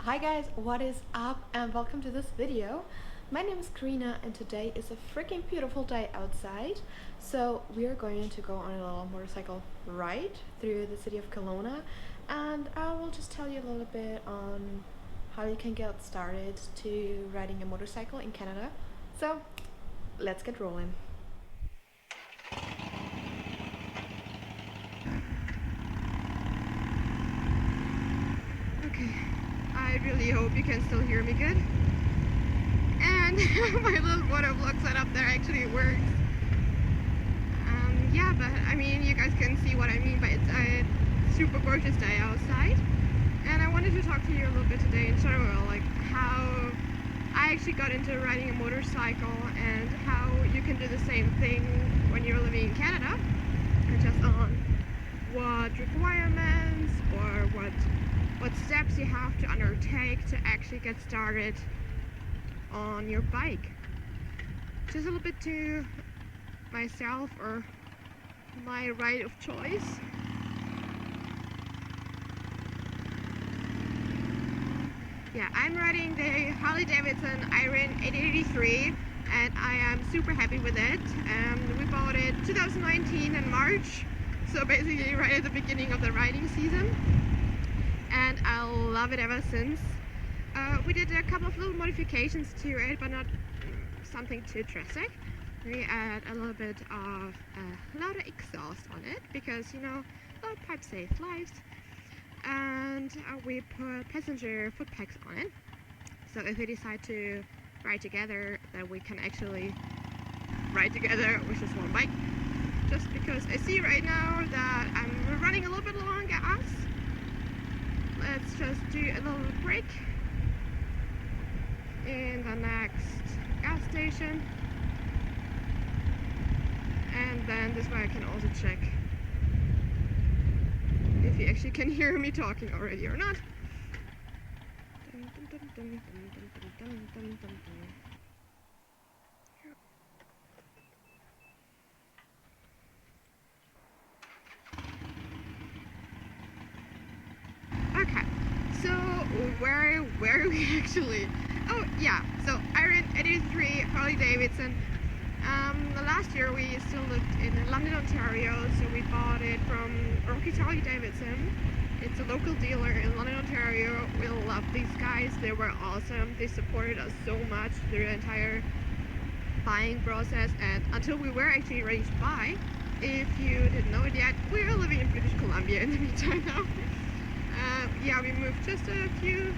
Hi guys, what is up and welcome to this video. My name is Karina and today is a freaking beautiful day outside. So we are going to go on a little motorcycle ride through the city of Kelowna, and I will just tell you a little bit on how you can get started to riding a motorcycle in Canada. So let's get rolling. Okay, I really hope you can still hear me good. And my little water vlog setup there actually works. Yeah, but I mean, you guys can see what I mean, but it's a super gorgeous day outside. And I wanted to talk to you a little bit today in general, like how I actually got into riding a motorcycle and how you can do the same thing when you're living in Canada, and just on what requirements or what steps you have to undertake to actually get started on your bike. Just a little bit to myself or my ride of choice. Yeah, I'm riding the Harley Davidson Iron 883 and I am super happy with it. We bought it 2019 in March, so basically right at the beginning of the riding season, and I love it ever since. We did a couple of little modifications to it, but not something too drastic. We add a little bit of louder exhaust on it because, you know, pipe saves lives. And we put passenger foot pegs on it. So if we decide to ride together, then we can actually ride together with just one bike. Just because I see right now that I'm running a little bit long gas. Let's just do a little break in the next gas station, and then this way I can also check if you actually can hear me talking already or not. Okay, so where are we actually? Oh yeah, so Iron 83 Harley Davidson. The last year we still lived in London, Ontario, so we bought it from Harley Davidson. It's a local dealer in London, Ontario. We love these guys. They were awesome. They supported us so much through the entire buying process, and until we were actually ready to buy. If you didn't know it yet, we are living in British Columbia in the meantime now. Yeah, we moved just a few,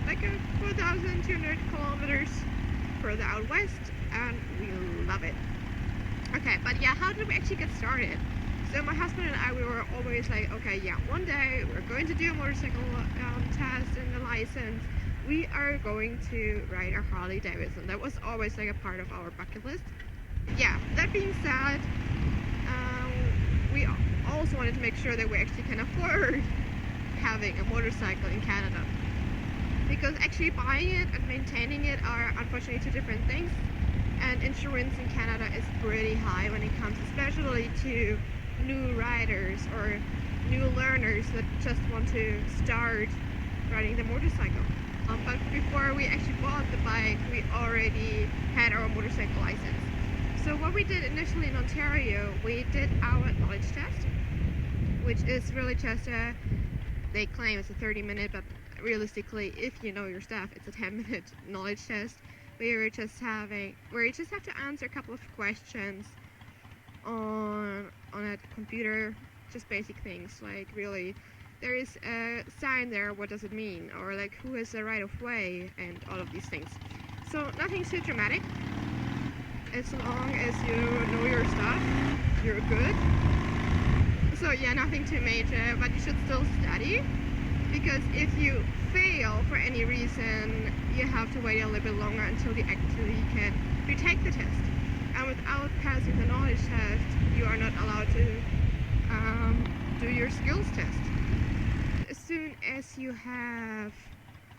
like 4,200 kilometers further out west, and we love it. Okay, but yeah, how did we actually get started? So my husband and I, we were always like, okay, yeah, one day we're going to do a motorcycle test and the license. We are going to ride a Harley Davidson. That was always like a part of our bucket list. Yeah, that being said, we also wanted to make sure that we actually can afford having a motorcycle in Canada, because actually buying it and maintaining it are unfortunately two different things, and insurance in Canada is pretty high when it comes especially to new riders or new learners that just want to start riding the motorcycle. But before we actually bought the bike, we already had our motorcycle license. So what we did initially in Ontario, we did our knowledge test, which is really just they claim it's a 30-minute, but realistically, if you know your stuff, it's a 10-minute knowledge test. Where you just have to answer a couple of questions on a computer, just basic things like, really, there is a sign there, what does it mean, or like, who has the right of way, and all of these things. So nothing too dramatic. As long as you know your stuff, you're good. So yeah, nothing too major, but you should still study, because if you fail for any reason, you have to wait a little bit longer until you actually can retake the test. And without passing the knowledge test, you are not allowed to do your skills test. As soon as you have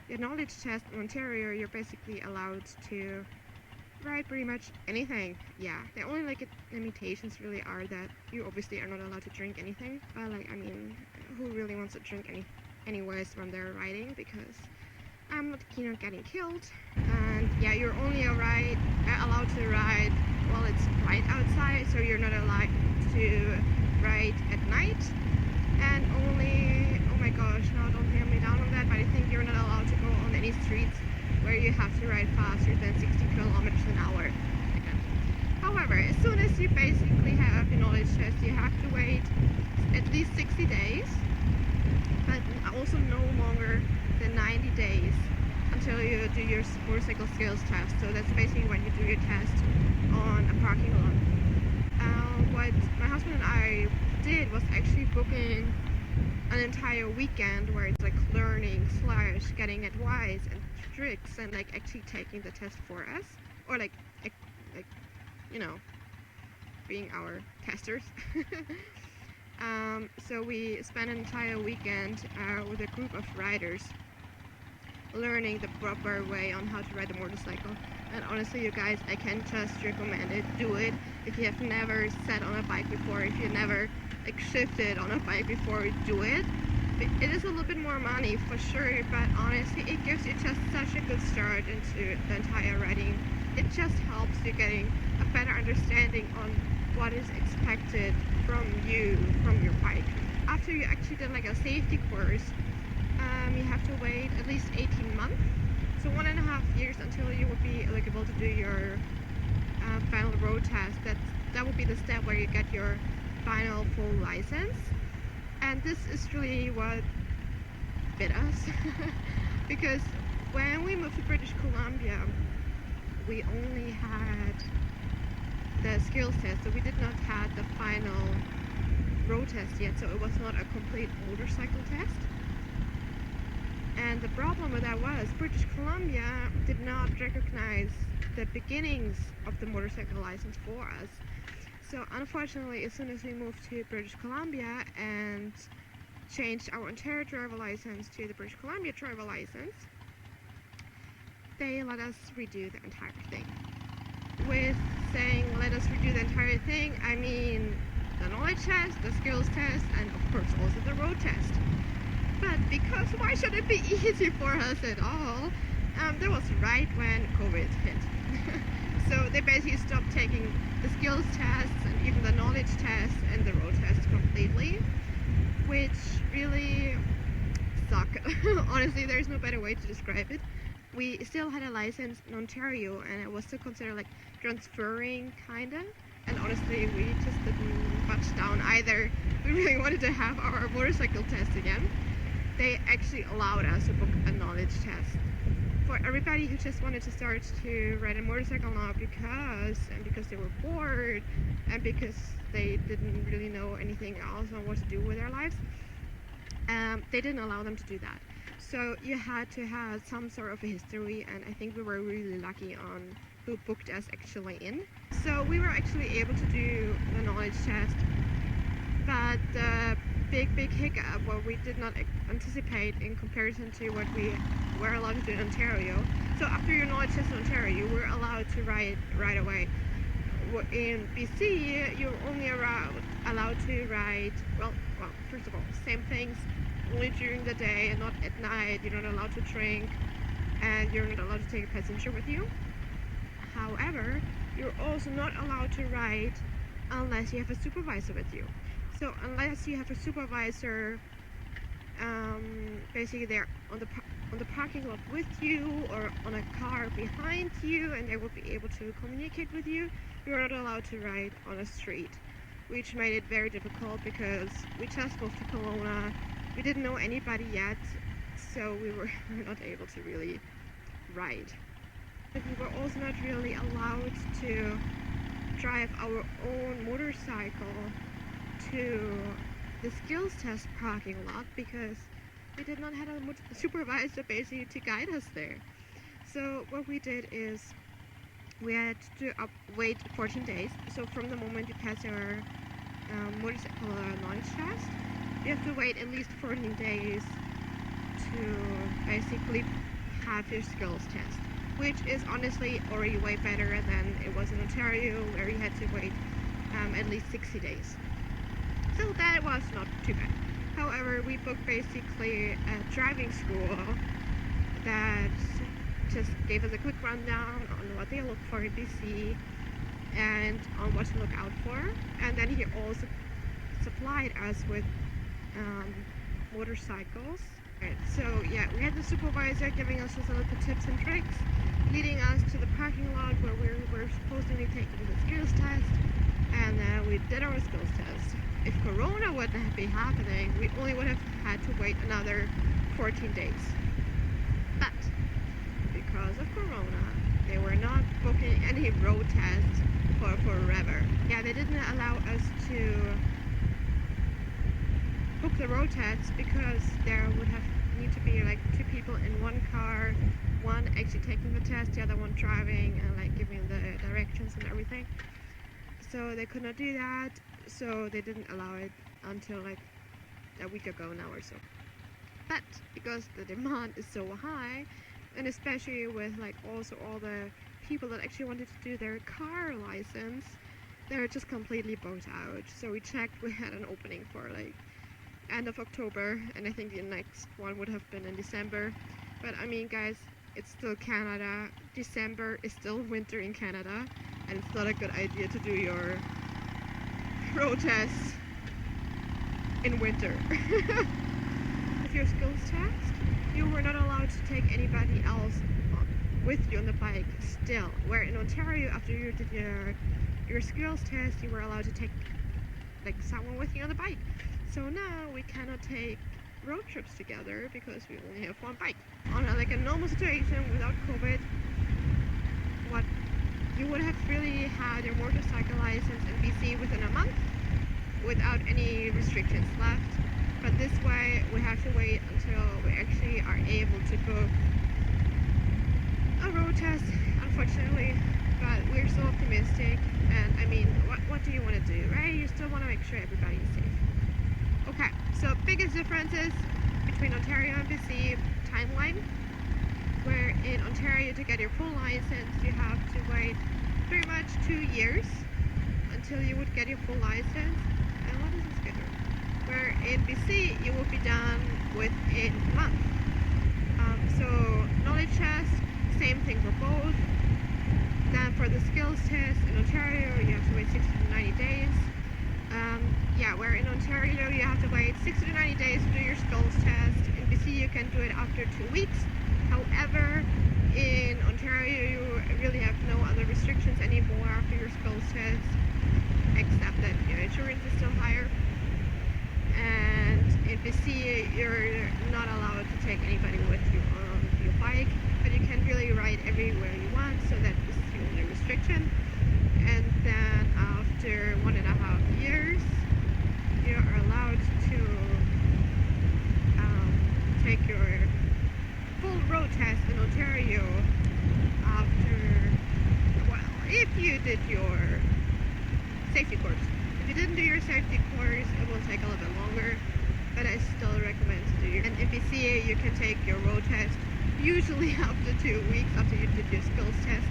your knowledge test in Ontario, you're basically allowed to ride pretty much anything. Yeah, the only like limitations really are that you obviously are not allowed to drink anything. But like, I mean, who really wants to drink anyways when they're riding? Because I'm not keen on getting killed. And yeah, you're only allowed to ride while it's bright outside, so you're not allowed to ride at night. And only, oh my gosh, now don't nail me down on that, but I think you're not allowed to go on any streets where you have to ride faster than 60 kilometers an hour. However, as soon as you basically have your knowledge test, you have to wait at least 60 days, but also no longer than 90 days until you do your motorcycle skills test. So that's basically when you do your test on a parking lot. What my husband and I did was actually booking an entire weekend where it's like learning / getting advice and tricks and like actually taking the test for us, or like you know, being our testers. So we spent an entire weekend with a group of riders learning the proper way on how to ride a motorcycle. And honestly, you guys, I can just recommend it. Do it if you have never sat on a bike before, if you never like shifted on a bike before, do it. It is a little bit more money for sure, but honestly it gives you just such a good start into the entire riding. It just helps you getting a better understanding on what is expected from you, from your bike. After you actually did like a safety course, you have to wait at least 18 months, so 1.5 years until you would be eligible to do your final road test. That would be the step where you get your final full license. And this is really what bit us because when we moved to British Columbia, we only had the skills test, so we did not have the final road test yet, so it was not a complete motorcycle test. And the problem with that was British Columbia did not recognize the beginnings of the motorcycle license for us. So unfortunately, as soon as we moved to British Columbia and changed our Ontario driver license to the British Columbia driver license, they let us redo the entire thing. With saying let us redo the entire thing, I mean the knowledge test, the skills test, and of course also the road test. But because why should it be easy for us at all? That was right when COVID hit. So they basically stopped taking the skills tests and even the knowledge tests and the road tests completely, which really suck. Honestly, there's no better way to describe it. We still had a license in Ontario and it was still considered like transferring kinda, and honestly we just didn't budge down either. We really wanted to have our motorcycle test again. They actually allowed us to book a knowledge test for everybody who just wanted to start to ride a motorcycle now because they were bored and because they didn't really know anything else on what to do with their lives. They didn't allow them to do that. So you had to have some sort of a history, and I think we were really lucky on who booked us actually in. So we were actually able to do the knowledge test, but the big hiccup, what we did not anticipate in comparison to what we were allowed to do in Ontario. So after your knowledge test in Ontario, you were allowed to ride right away. In BC, you're only allowed to ride, well, first of all, same things, only during the day and not at night. You're not allowed to drink, and you're not allowed to take a passenger with you. However, you're also not allowed to ride unless you have a supervisor with you. So unless you have a supervisor basically they're on the parking lot with you or on a car behind you, and they will be able to communicate with you, you're not allowed to ride on a street, which made it very difficult because we just moved to Kelowna. We didn't know anybody yet, so we were not able to really ride. But we were also not really allowed to drive our own motorcycle to the skills test parking lot because we did not have a supervisor basically to guide us there. So what we did is we had to wait 14 days. So from the moment you pass your motorcycle knowledge test, you have to wait at least 14 days to basically have your skills test, which is honestly already way better than it was in Ontario where you had to wait at least 60 days. So that was not too bad. However, we booked basically a driving school that just gave us a quick rundown on what they look for in BC and on what to look out for. And then he also supplied us with motorcycles. So yeah, we had the supervisor giving us just a little tips and tricks, leading us to the parking lot where we were supposedly taking the skills test, and then we did our skills test. If Corona wouldn't be happening, we only would have had to wait another 14 days. But because of Corona, they were not booking any road tests for forever. Yeah, they didn't allow us to book the road tests because there would have need to be like 2 people in one car, one actually taking the test, the other one driving and like giving the directions and everything. So they could not do that, so they didn't allow it until like a week ago now or so. But because the demand is so high, and especially with like also all the people that actually wanted to do their car license, they're just completely booked out. So we checked, we had an opening for like end of October, and I think the next one would have been in December. But I mean, guys, it's still Canada. December is still winter in Canada, and it's not a good idea to do your road tests in winter. With your skills test, you were not allowed to take anybody else with you on the bike still, where in Ontario, after you did your skills test, you were allowed to take like someone with you on the bike. So now we cannot take road trips together because we only have one bike. On like a normal situation without COVID, what you would have really had your motorcycle license in BC within a month without any restrictions left. But this way we have to wait until we actually are able to book a road test, unfortunately. But we're still optimistic, and I mean, what do you want to do, right? You still want to make sure everybody is safe. Okay, so biggest differences between Ontario and BC timeline, where in Ontario to get your full license you have to wait pretty much 2 years until you would get your full license. And what is the schedule? Where in BC you will be done within a month. So knowledge test, same thing for both. Then for the skills test in Ontario you have to wait 60 to 90 days. Yeah, where in Ontario you have to wait 60 to 90 days to do your skills test. In BC you can do it after 2 weeks. However, in Ontario you really have no other restrictions anymore after your skills test, except that your insurance is still higher. And in BC you're not allowed to take anybody with you on your bike, but you can really ride everywhere you want, so that is the only restriction. And then after 1.5 years you are allowed to take your full road test in Ontario after, well, if you did your safety course. If you didn't do your safety course, it will take a little bit longer, but I still recommend to do your. And in BC you can take your road test usually after 2 weeks after you did your skills test.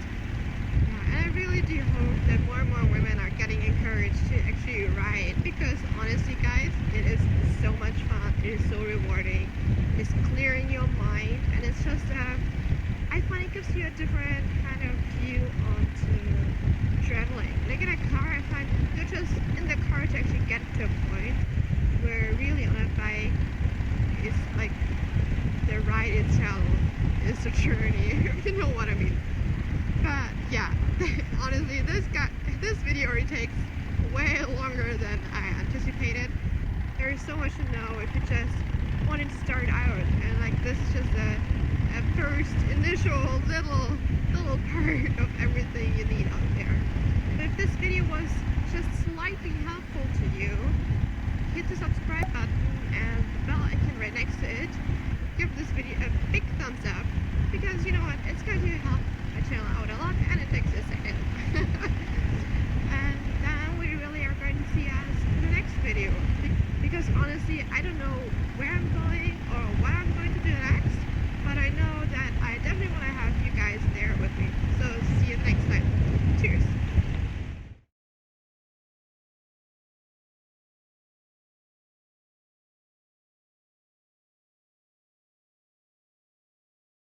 And I really do hope that more and more women are getting encouraged to actually ride, because honestly guys, it is so much fun, it is so rewarding, it's clearing your mind, and it's just I find it gives you a different kind of view onto traveling. Like in a car, I find you're just in the car to actually get to a point, where really on a bike it's like the ride itself is a journey, if you know what I mean. But yeah, honestly, this video already takes way longer than I anticipated. There is so much to know if you just wanted to start out, and like this is just a first initial little part of everything you need out there. But if this video was just slightly helpful to you, hit the subscribe button and the bell icon right next to it. Give this video a big thumbs up, because you know what, it's going to help my channel out a lot,